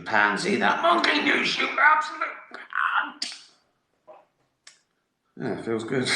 pansy, that monkey news, you absolute cunt. Yeah, it feels good.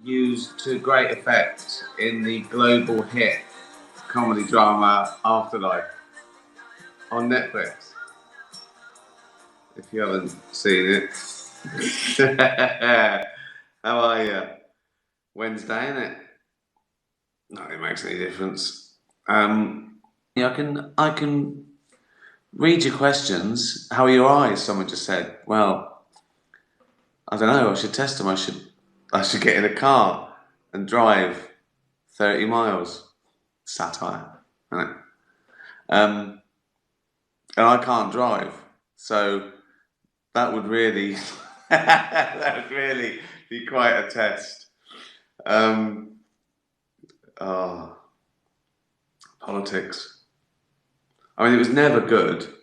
Used to great effect in the global hit comedy drama Afterlife on Netflix. If you haven't seen it. How are you? Wednesday, innit? Not that it makes any difference. Yeah, I can read your questions. How are your eyes? Someone just said. Well, I don't know. I should test them. I should get in a car and drive 30 miles. Satire, isn't it? And I can't drive, so that would really that would really be quite a test. Politics. I mean, it was never good,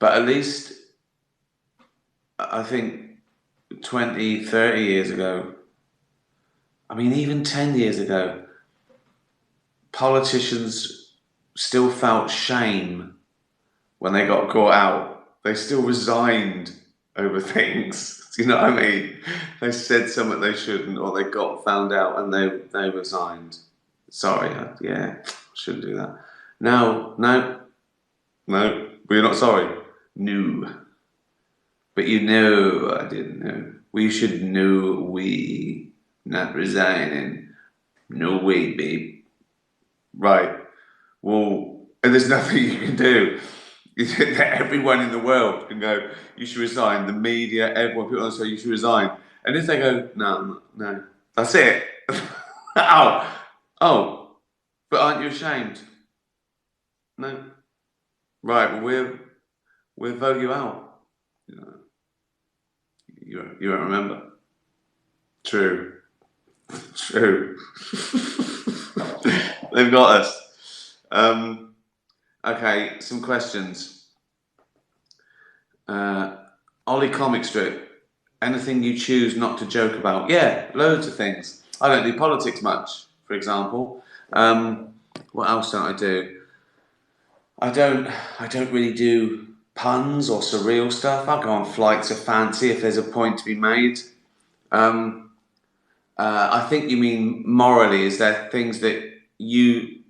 but at least I think 20, 30 years ago, I mean, even 10 years ago, politicians still felt shame when they got caught out. They still resigned over things. Do you know what I mean? They said something they shouldn't, or they got found out and they resigned. Sorry, I shouldn't do that. No, but you're not sorry. No. But you know I didn't know. We should know we not resigning. No way, babe. Right. Well, and there's nothing you can do. Everyone in the world can go, you should resign. The media, everyone, people say you should resign. And if they go, no, that's it. oh, but aren't you ashamed? No. Right, well, we'll vote you out. You won't remember. True. They've got us. Okay, some questions. Ollie Comic Strip. Anything you choose not to joke about? Yeah, loads of things. I don't do politics much, for example. What else don't I do? I don't really do puns or surreal stuff. I'll go on flights of fancy if there's a point to be made. I think you mean morally. Is there things that you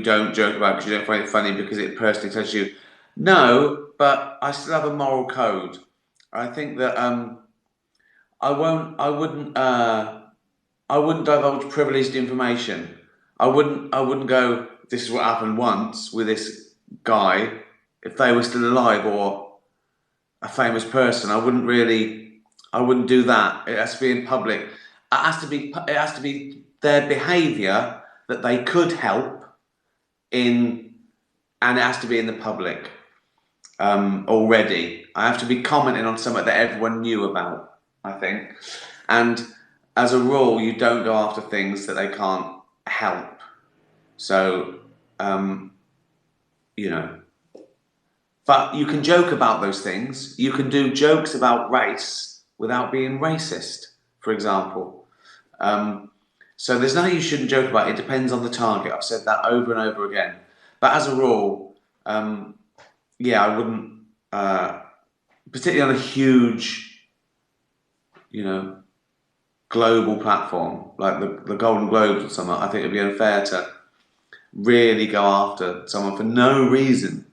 don't joke about because you don't find it funny because it personally touches you? No, but I still have a moral code. I think that I wouldn't divulge privileged information. I wouldn't go, this is what happened once with this guy, if they were still alive or a famous person. I wouldn't do that. It has to be in public. It has to be their behaviour that they could help in, and it has to be in the public already. I have to be commenting on something that everyone knew about, I think. And as a rule, you don't go after things that they can't help. So, but you can joke about those things. You can do jokes about race without being racist, for example. So there's nothing you shouldn't joke about. It depends on the target. I've said that over and over again. But as a rule, I wouldn't, particularly on a huge, global platform like the Golden Globes or something. I think it'd be unfair to really go after someone for no reason,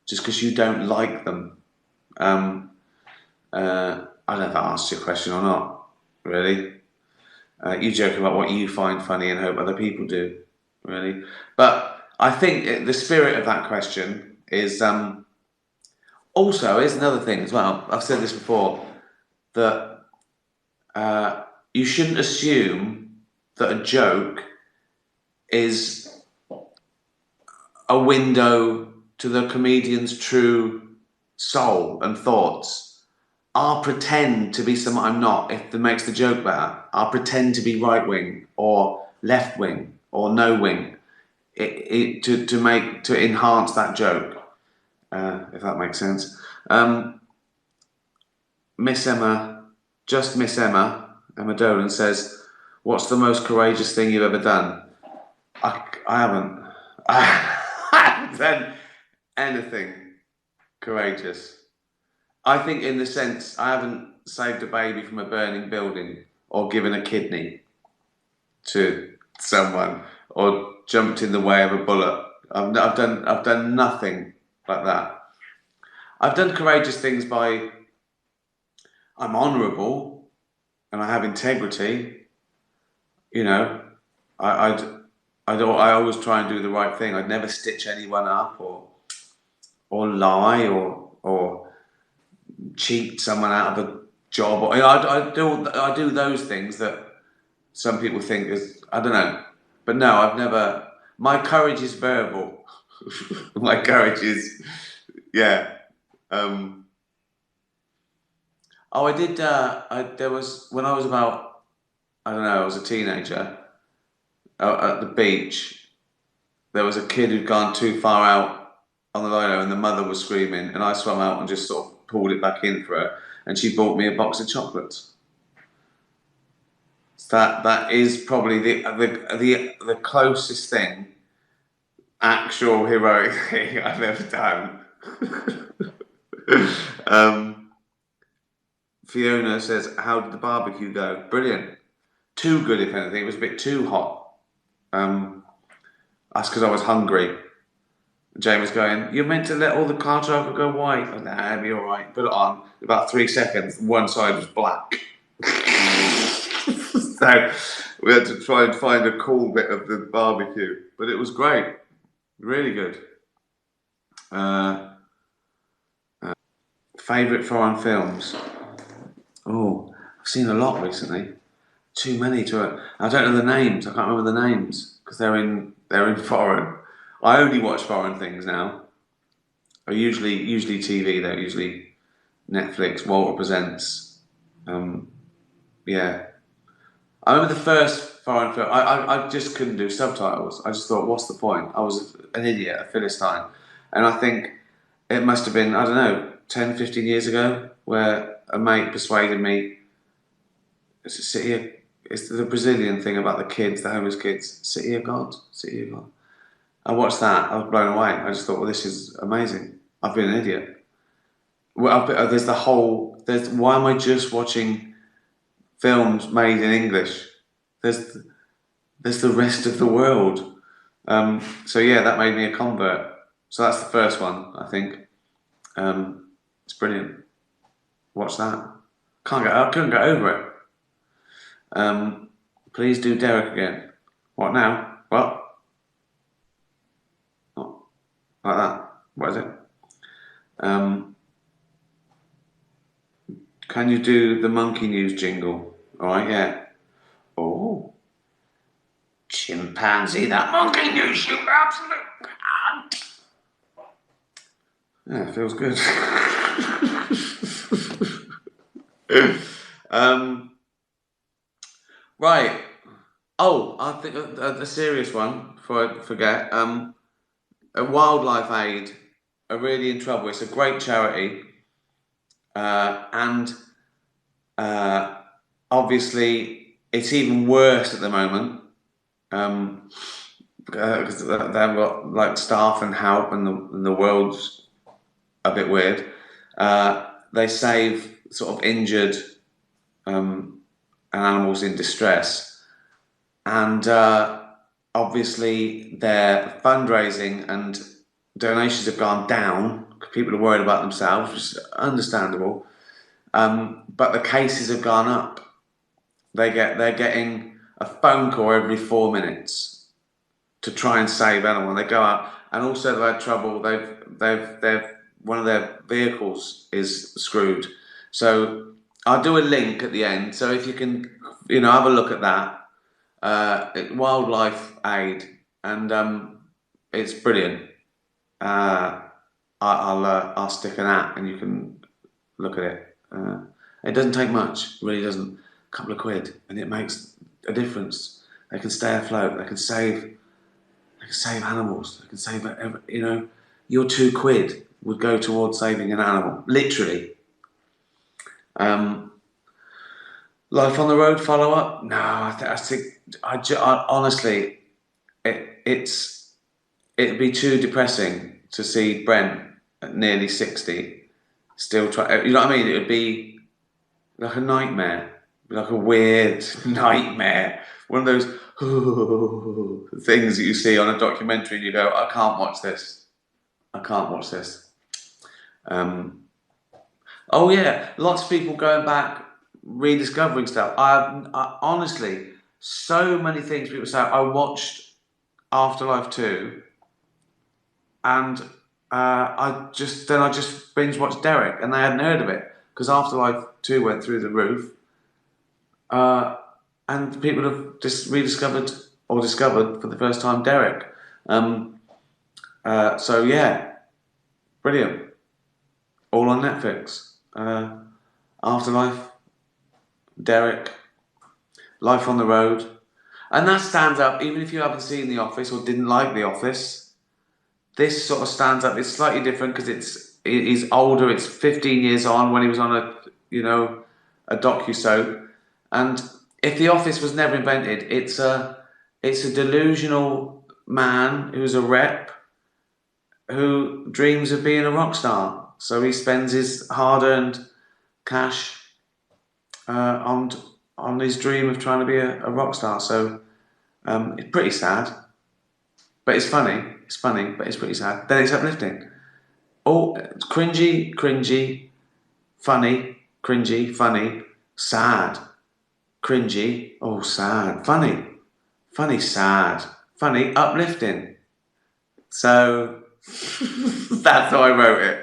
just because you don't like them. I don't know if that answers your question or not, really. You joke about what you find funny and hope other people do, really. But I think the spirit of that question is also, here's another thing as well. I've said this before, that you shouldn't assume that a joke is a window to the comedian's true soul and thoughts. I'll pretend to be someone I'm not if it makes the joke better. I'll pretend to be right wing or left wing or no wing to enhance that joke, if that makes sense. Miss Emma Dolan says, "What's the most courageous thing you've ever done?" I haven't. haven't done anything courageous. I think in the sense I haven't saved a baby from a burning building or given a kidney to someone or jumped in the way of a bullet. I've done nothing like that. I've done courageous things by I'm honourable and I have integrity. You know, I always try and do the right thing. I'd never stitch anyone up or lie or cheat someone out of a job. Or, you know, I do those things that some people think is, I don't know. But no, I've never. My courage is verbal. My courage is, yeah. Oh, I did. There was when I was about, I don't know, I was a teenager at the beach. There was a kid who'd gone too far out on the lino, and the mother was screaming, and I swam out and just sort of pulled it back in for her, and she bought me a box of chocolates. So that is probably the closest thing, actual heroic thing I've ever done. Fiona says, "How did the barbecue go?" Brilliant. Too good, if anything. It was a bit too hot. That's because I was hungry. Jane was going, "You're meant to let all the car charcoal go white." Oh, nah, it'll be all right. Put it on. About 3 seconds, one side was black. So we had to try and find a cool bit of the barbecue, but it was great, really good. Favourite foreign films? Oh, I've seen a lot recently. Too many to. I don't know the names. I can't remember the names because they're in foreign. I only watch foreign things now. I usually TV though. Usually Netflix. Walter Presents. Yeah. I remember the first foreign film. I just couldn't do subtitles. I just thought, what's the point? I was an idiot, a philistine, and I think it must have been, I don't know, 10, 15 years ago, where a mate persuaded me to sit here. It's the Brazilian thing about the kids, the homeless kids. City of God, City of God. I watched that. I was blown away. I just thought, well, this is amazing. I've been an idiot. Well, there's the whole. There's why am I just watching films made in English? There's the rest of the world. So yeah, that made me a convert. So that's the first one, I think. It's brilliant. Watch that. I couldn't get over it. Please do Derek again. What now? What? Oh, like that. What is it? Can you do the monkey news jingle? All right, yeah. Oh, chimpanzee, that monkey news, you absolute cunt. Yeah, it feels good. Right. Oh, I think a serious one before I forget. A Wildlife Aid are really in trouble. It's a great charity, and obviously it's even worse at the moment because they haven't got like staff and help, and the world's a bit weird. They save sort of injured animals in distress, and obviously their fundraising and donations have gone down because people are worried about themselves, which is understandable. But the cases have gone up. They're getting a phone call every 4 minutes to try and save animals. They go out, and also they've had trouble. They've one of their vehicles is screwed. So I'll do a link at the end. So if you can, have a look at that. Wildlife Aid, and it's brilliant. I'll stick an app, and you can look at it. It doesn't take much, it really doesn't. A couple of quid, and it makes a difference. They can stay afloat. They can save animals. They can save, your 2 quid would go towards saving an animal, literally. Life on the road follow up? No, I think honestly, it's it'd be too depressing to see Brent at nearly 60 still try. You know what I mean? It would be like a nightmare, like a weird nightmare. One of those things that you see on a documentary and you go, I can't watch this. I can't watch this. Oh yeah, lots of people going back, rediscovering stuff. I honestly, so many things people say. I watched Afterlife 2 and I just binge watched Derek, and they hadn't heard of it because Afterlife 2 went through the roof, and people have just rediscovered or discovered for the first time Derek. So yeah, brilliant. All on Netflix. Afterlife, Derek, Life on the Road, and that stands up. Even if you haven't seen The Office or didn't like The Office, this sort of stands up. It's slightly different because he's older. It's 15 years on when he was on a docu-soap. And if The Office was never invented, it's a delusional man who's a rep who dreams of being a rock star. So he spends his hard-earned cash on his dream of trying to be a rock star. So it's pretty sad, but it's funny. It's funny, but it's pretty sad. Then it's uplifting. Oh, cringy, funny, cringy, funny, sad, cringy, oh, sad, funny, sad, funny, uplifting. So that's how I wrote it.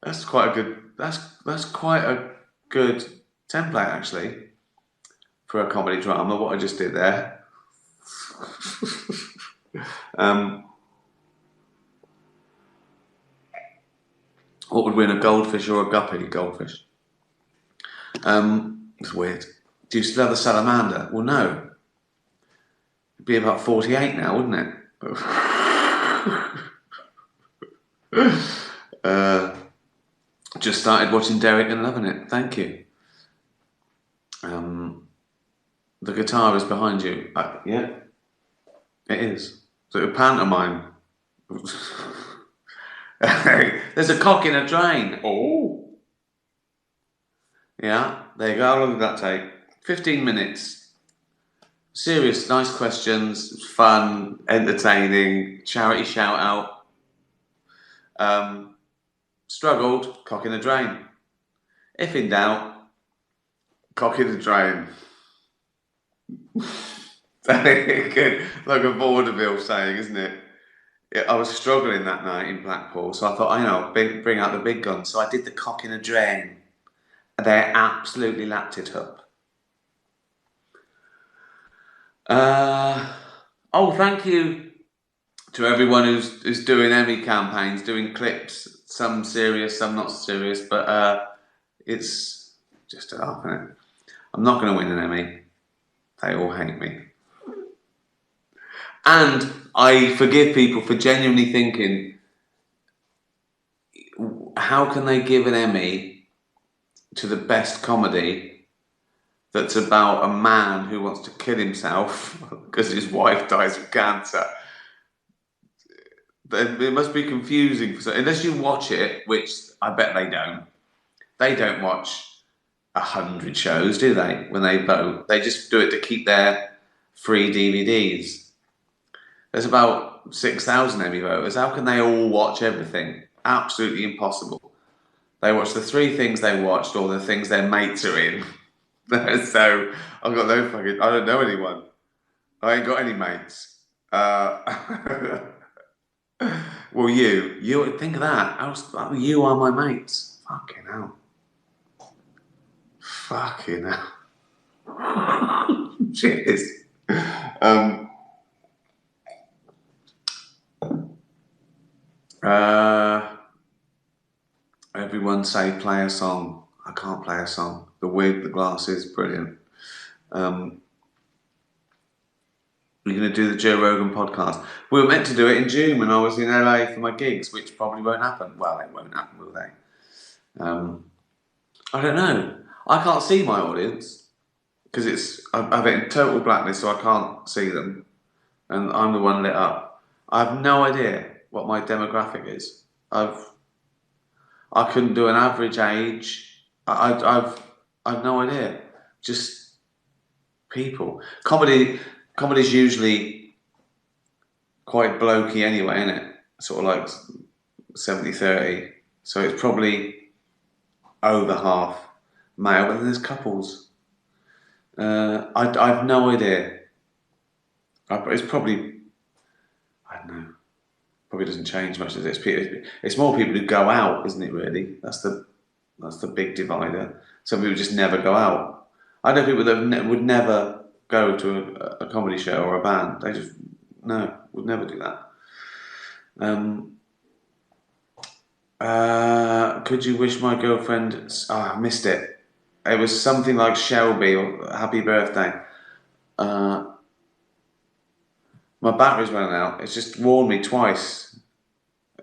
That's quite a good. That's quite a good template actually for a comedy drama. What I just did there. What would win, a goldfish or a guppy? Goldfish. It's weird. Do you still have the salamander? Well, no. It'd be about 48 now, wouldn't it? Just started watching Derek and loving it. Thank you. The guitar is behind you. Yeah, it is. So a pantomime. There's a cock in a drain. Oh. Yeah, there you go. How long did that take? 15 minutes. Serious, nice questions, fun, entertaining, charity shout out. Struggled, cock in a drain. If in doubt, cock in the drain. Good, like a vaudeville saying, isn't it? I was struggling that night in Blackpool, so I thought, bring out the big guns. So I did the cock in a drain. They absolutely lapped it up. Thank you to everyone who's doing Emmy campaigns, doing clips, some serious, some not serious, but it's just a laugh, isn't it? I'm not going to win an Emmy. They all hate me. And I forgive people for genuinely thinking, how can they give an Emmy to the best comedy that's about a man who wants to kill himself because his wife dies of cancer? It must be confusing. Unless you watch it, which I bet they don't. They don't watch 100 shows, do they? When they vote, they just do it to keep their free DVDs. There's about 6,000 Emmy voters. How can they all watch everything? Absolutely impossible. They watch the 3 things they watched or the things their mates are in. So I've got no fucking. I don't know anyone. I ain't got any mates. Well, you think of that. You are my mates. Fucking hell. Fucking hell. Cheers. Everyone say play a song. I can't play a song. The wig, the glasses, brilliant. We're going to do the Joe Rogan podcast. We were meant to do it in June when I was in LA for my gigs, which probably won't happen. Well, it won't happen, will they? I don't know. I can't see my audience because I have it in total blackness, so I can't see them, and I'm the one lit up. I have no idea what my demographic is. I couldn't do an average age. I've no idea. Just people. Comedy's usually quite blokey anyway, isn't it? Sort of like 70-30. So it's probably over half male, but then there's couples. I've no idea. It's probably, I don't know. Probably doesn't change much, does it? It's more people who go out, isn't it? Really, that's the big divider. Some people just never go out. I know people that would never go to a comedy show or a band. They just would never do that. Could you wish my girlfriend? Oh, I missed it. It was something like Shelby or Happy Birthday. My battery's running out. It's just warned me twice.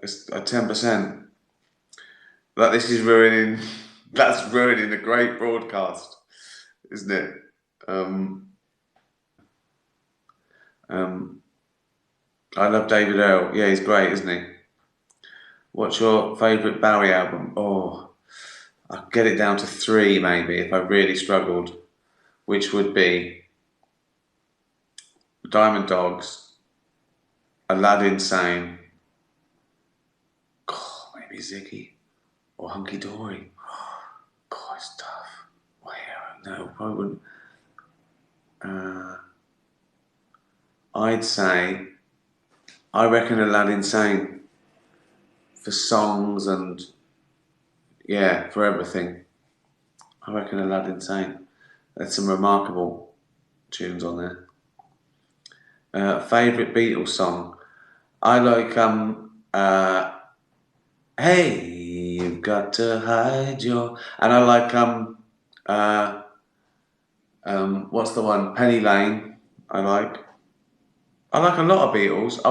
It's at 10%. That this is ruining. That's ruining a great broadcast, isn't it? I love David Earl. Yeah, he's great, isn't he? What's your favourite Bowie album? Oh, I'll get it down to 3 maybe if I really struggled, which would be Diamond Dogs, Aladdin Sane, maybe Ziggy or Hunky Dory. God, it's tough. No, probably wouldn't. I'd say, I reckon Aladdin Sane for songs and for everything. I reckon Aladdin Sane. There's some remarkable tunes on there. Favourite Beatles song? I like Hey, you've got to hide your, and I like what's the one? Penny Lane. I like a lot of Beatles.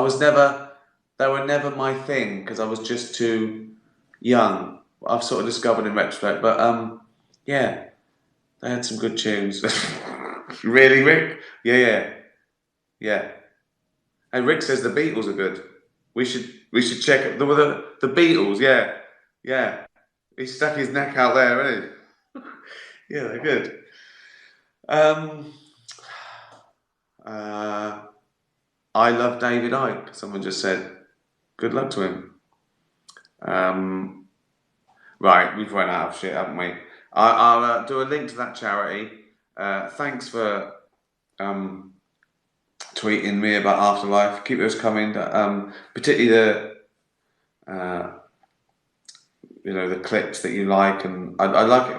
They were never my thing because I was just too young. I've sort of discovered in retrospect, but yeah, they had some good tunes. Really, Rick? Yeah. And Rick says the Beatles are good. We should check it. The Beatles. Yeah. He stuck his neck out there, isn't he? Yeah, they're good. I love David Icke. Someone just said, good luck to him. Right, we've run out of shit, haven't we? I'll do a link to that charity. Thanks for tweeting me about Afterlife. Keep those coming. Particularly the clips that you like, and I like it.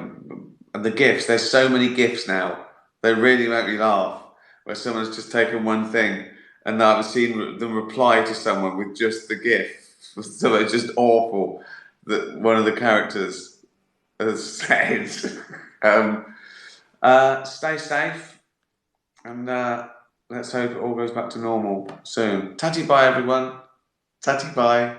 And the GIFs. There's so many GIFs now. They really make me laugh. Where someone's just taken one thing, and I've seen them reply to someone with just the GIF. So it's just awful that one of the characters has said. Stay safe, and let's hope it all goes back to normal soon. Tatty bye, everyone. Tatty bye.